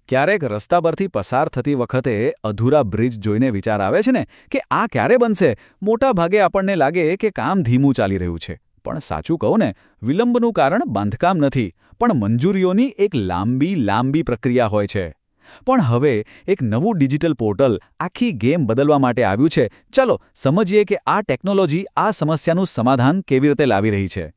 ક્યારેક રસ્તા પરથી પસાર થતી વખતે અધૂરા બ્રિજ જોઈને વિચાર આવે છે ને કે આ ક્યારે બનશે. મોટા ભાગે આપણને લાગે કે કામ ધીમું ચાલી રહ્યું છે, પણ સાચું કહું ને, વિલંબનું કારણ બાંધકામ નથી, પણ મંજૂરીઓની એક લાંબી પ્રક્રિયા હોય છે. પણ હવે એક નવું ડિજિટલ પોર્ટલ આખી ગેમ બદલવા માટે આવ્યું છે. ચલો સમજીએ કે આ ટેકનોલોજી આ સમસ્યાનું સમાધાન કેવી રીતે લાવી રહી છે.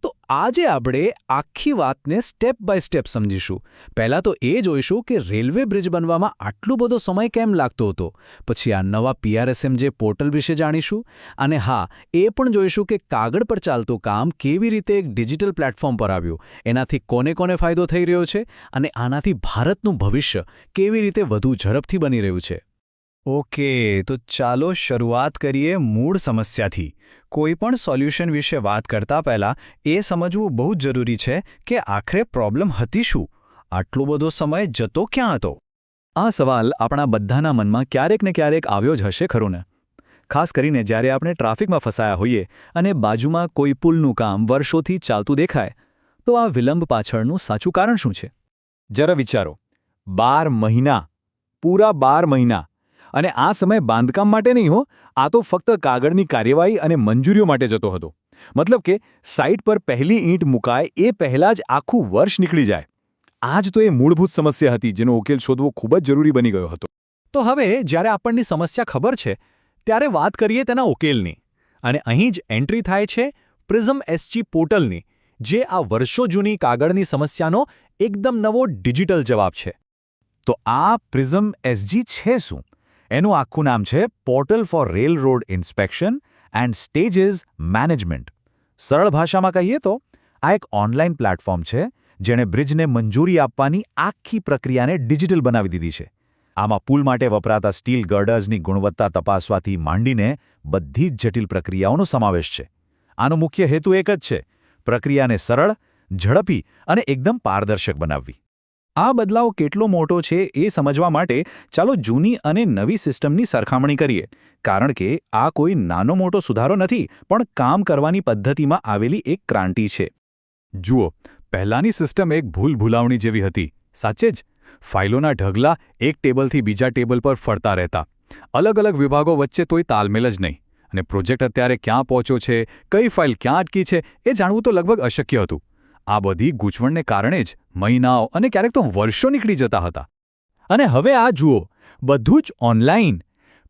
તો આજે આપણે આખી વાતને સ્ટેપ બાય સ્ટેપ સમજીશું. પહેલાં તો એ જોઈશું કે રેલવે બ્રિજ બનવામાં આટલો બધો સમય કેમ લાગતો હતો. પછી આ નવા PRSM જે પોર્ટલ વિશે જાણીશું. અને હા, એ પણ જોઈશું કે કાગળ પર ચાલતું કામ કેવી રીતે એક ડિજિટલ પ્લેટફોર્મ પર આવ્યું, એનાથી કોને ફાયદો થઈ રહ્યો છે, અને આનાથી ભારતનું ભવિષ્ય કેવી રીતે વધુ ઝડપથી બની રહ્યું છે. ઓકે, તો ચાલો શરૂઆત કરીએ મૂળ સમસ્યાથી. કોઈ પણ સોલ્યુશન વિશે વાત કરતા પહેલાં એ સમજવું બહુ જ જરૂરી છે કે આખરે પ્રોબ્લેમ હતી શું? આટલો બધો સમય જતો ક્યાં હતો? આ સવાલ આપણા બધાના મનમાં ક્યારેક ને ક્યારેક આવ્યો જ હશે ખરું ને. ખાસ કરીને જ્યારે આપણે ટ્રાફિકમાં ફસાયા હોઈએ અને બાજુમાં કોઈ પુલનું કામ વર્ષોથી ચાલતું દેખાય, તો આ વિલંબ પાછળનું સાચું કારણ શું છે? જરા વિચારો, 12 મહિના, પૂરા 12 મહિના. અને આ સમય બાંધકામ માટે નહીં હો, આ તો ફક્ત કાગળની કાર્યવાહી અને મંજૂરીઓ માટે જતો હતો. મતલબ કે સાઇટ પર પહેલી ઈંટ મુકાય એ પહેલાં જ આખું વર્ષ નીકળી જાય. આ જ તો એ મૂળભૂત સમસ્યા હતી જેનો ઉકેલ શોધવો ખૂબ જ જરૂરી બની ગયો હતો. તો હવે જ્યારે આપણને સમસ્યા ખબર છે, ત્યારે વાત કરીએ તેના ઉકેલની. અને અહીં જ એન્ટ્રી થાય છે પ્રિઝમ SG પોર્ટલની, જે આ વર્ષો જૂની કાગળની સમસ્યાનો એકદમ નવો ડિજિટલ જવાબ છે. તો આ પ્રિઝમ SG છે શું? એનું આખું નામ છે portal four rail road inspection and stages management. સરળ ભાષામાં કહીએ તો આ એક ઓનલાઈન પ્લેટફોર્મ છે જેણે બ્રિજને મંજૂરી આપવાની આખી પ્રક્રિયાને ડિજિટલ બનાવી દીધી છે. આમાં પુલ માટે વપરાતા સ્ટીલ ગર્ડર્સની ગુણવત્તા તપાસવાથી માંડીને બધી જ જટિલ પ્રક્રિયાઓનો સમાવેશ છે. આનો મુખ્ય હેતુ એક જ છે: પ્રક્રિયાને સરળ, ઝડપી અને એકદમ પારદર્શક બનાવવી. આ બદલાવ કેટલો મોટો છે એ સમજવા માટે ચાલો જૂની અને નવી સિસ્ટમની સરખામણી કરીએ, કારણ કે આ કોઈ નાનો મોટો સુધારો નથી, પણ કામ કરવાની પદ્ધતિમાં આવેલી એક ક્રાંતિ છે. જુઓ, પહેલાંની સિસ્ટમ એક ભૂલાવણી જેવી હતી. સાચે જ, ફાઇલોના ઢગલા એક ટેબલથી બીજા ટેબલ પર ફરતા રહેતા. અલગ વિભાગો વચ્ચે તોય તાલમેલ જ નહીં. અને પ્રોજેક્ટ અત્યારે ક્યાં પહોંચ્યો છે, કઈ ફાઇલ ક્યાં અટકી છે, એ જાણવું તો લગભગ અશક્ય હતું. આ બધી ગૂંચવણને કારણે જ મહિનાઓ અને ક્યારેક તો વર્ષો નીકળી જતા હતા. અને હવે આ જુઓ, બધું જ ઓનલાઈન.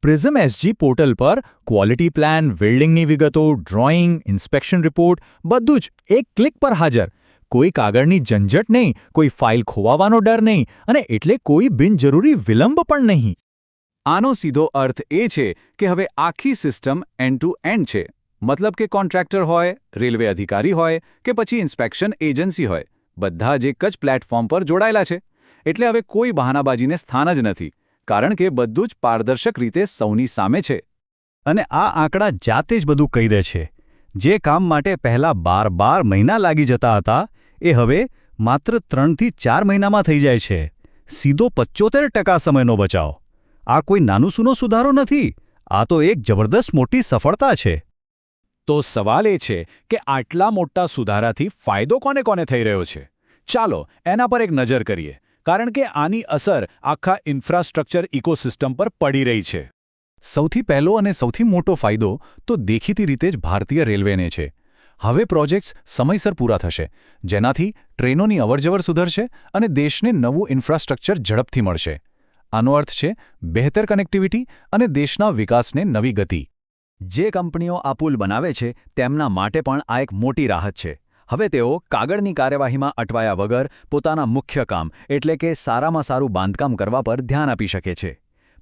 પ્રિઝમ SG પોર્ટલ પર ક્વોલિટી પ્લાન, બિલ્ડિંગની વિગતો, ડ્રોઈંગ, ઇન્સ્પેક્શન રિપોર્ટ બધું જ એક ક્લિક પર હાજર. કોઈ કાગળની ઝંઝટ નહીં, કોઈ ફાઇલ ખોવાવાનો ડર નહીં, અને એટલે કોઈ બિનજરૂરી વિલંબ પણ નહીં. આનો સીધો અર્થ એ છે કે હવે આખી સિસ્ટમ એન્ડ ટુ એન્ડ છે. મતલબ કે કોન્ટ્રાક્ટર હોય, રેલવે અધિકારી હોય કે પછી ઇન્સ્પેક્શન એજન્સી હોય, બધા જ એક જ પ્લેટફોર્મ પર જોડાયેલા છે. એટલે હવે કોઈ બહાનાબાજીને સ્થાન જ નથી, કારણ કે બધું જ પારદર્શક રીતે સૌની સામે છે. અને આ આંકડા જાતે જ બધું કહી દે છે. જે કામ માટે પહેલાં 12 મહિના લાગી જતા હતા, એ હવે માત્ર 3 થી 4 મહિનામાં થઈ જાય છે. સીધો 75% સમયનો બચાવ. આ કોઈ નાનું સૂનો સુધારો નથી, આ તો એક જબરદસ્ત મોટી સફળતા છે. તો સવાલ એ છે કે આટલા મોટા સુધારાથી ફાયદો કોને થઈ રહ્યો છે? ચાલો એના પર એક નજર કરીએ, કારણ કે આની અસર આખા ઇન્ફ્રાસ્ટ્રક્ચર ઇકોસિસ્ટમ પર પડી રહી છે. સૌથી પહેલો અને સૌથી મોટો ફાયદો તો દેખીતી રીતે જ ભારતીય રેલવેને છે. હવે પ્રોજેક્ટ્સ સમયસર પૂરા થશે, જેનાથી ટ્રેનોની અવરજવર સુધરશે અને દેશને નવું ઇન્ફ્રાસ્ટ્રક્ચર ઝડપથી મળશે. આનો અર્થ છે બહેતર કનેક્ટિવિટી અને દેશના વિકાસને નવી ગતિ. જે કંપનીઓ આ પુલ બનાવે છે તેમના માટે પણ આ એક મોટી રાહત છે. હવે તેઓ કાગળની કાર્યવાહીમાં અટવાયા વગર પોતાના મુખ્ય કામ એટલે કે સારામાં સારું બાંધકામ કરવા પર ધ્યાન આપી શકે છે.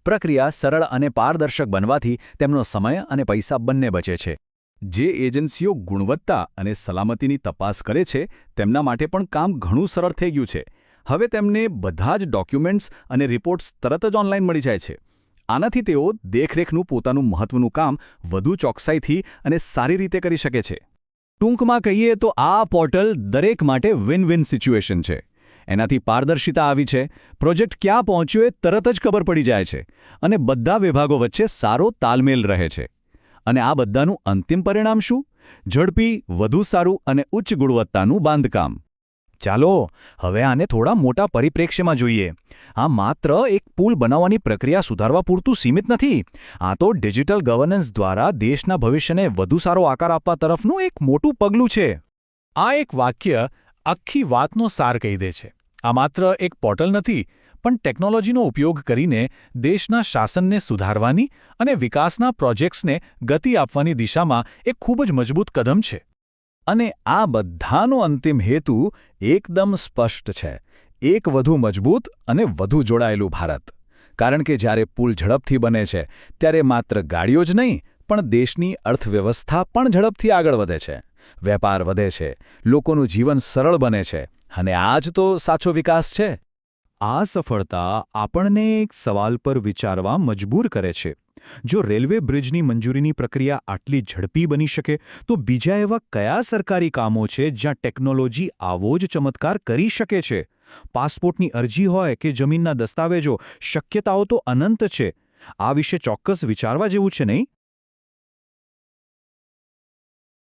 પ્રક્રિયા સરળ અને પારદર્શક બનવાથી તેમનો સમય અને પૈસા બંને બચે છે. જે એજન્સીઓ ગુણવત્તા અને સલામતીની તપાસ કરે છે તેમના માટે પણ કામ ઘણું સરળ થઈ ગયું છે. હવે તેમને બધા જ ડોક્યુમેન્ટ્સ અને રિપોર્ટ્સ તરત જ ઓનલાઈન મળી જાય છે. આનાથી તેઓ દેખરેખનું પોતાનું મહત્વનું કામ વધુ ચોકસાઈથી અને સારી રીતે કરી શકે છે. ટૂંકમાં કહીએ તો આ પોર્ટલ દરેક માટે વિન-વિન સિચ્યુએશન છે. એનાથી પારદર્શિતા આવી છે, પ્રોજેક્ટ ક્યાં પહોંચ્યો એ તરત જ ખબર પડી જાય છે, અને બધા વિભાગો વચ્ચે સારો તાલમેલ રહે છે. અને આ બધાનું અંતિમ પરિણામ શું? ઝડપી, વધુ સારું અને ઉચ્ચ ગુણવત્તાનું બાંધકામ. ચાલો હવે આને થોડા મોટા પરિપ્રેક્ષ્યમાં જોઈએ. આ માત્ર એક પુલ બનાવવાની પ્રક્રિયા સુધારવા પૂરતું સીમિત નથી. આ તો ડિજિટલ ગવર્નન્સ દ્વારા દેશના ભવિષ્યને વધુ સારો આકાર આપવા તરફનું એક મોટું પગલું છે. આ એક વાક્ય આખી વાતનો સાર કહી દે છે. આ માત્ર એક પોર્ટલ નથી, પણ ટેકનોલોજીનો ઉપયોગ કરીને દેશના શાસનને સુધારવાની અને વિકાસના પ્રોજેક્ટ્સને ગતિ આપવાની દિશામાં એક ખૂબ જ મજબૂત કદમ છે. અને આ બધાનો અંતિમ હેતુ એકદમ સ્પષ્ટ છે. એક વધુ મજબૂત અને વધુ જોડાયેલું ભારત. કારણ કે જ્યારે પુલ ઝડપથી બને છે ત્યારે માત્ર ગાડીઓ જ નહીં પણ દેશની અર્થવ્યવસ્થા પણ ઝડપથી આગળ વધે છે. વેપાર વધે છે, લોકોનું જીવન સરળ બને છે, અને આ જ તો સાચો વિકાસ છે. આ સફળતા આપણને એક સવાલ પર વિચારવા મજબૂર કરે છે. જો રેલવે બ્રિજની મંજૂરીની પ્રક્રિયા આટલી ઝડપી બની શકે તો બીજા એવા કયા સરકારી કામો છે જ્યાં ટેકનોલોજી આવો જ ચમત્કાર કરી શકે છે? પાસપોર્ટની અરજી હોય કે જમીનના દસ્તાવેજો, શક્યતાઓ તો અનંત છે. આ વિશે ચોક્કસ વિચારવા જેવું છે, નહીં?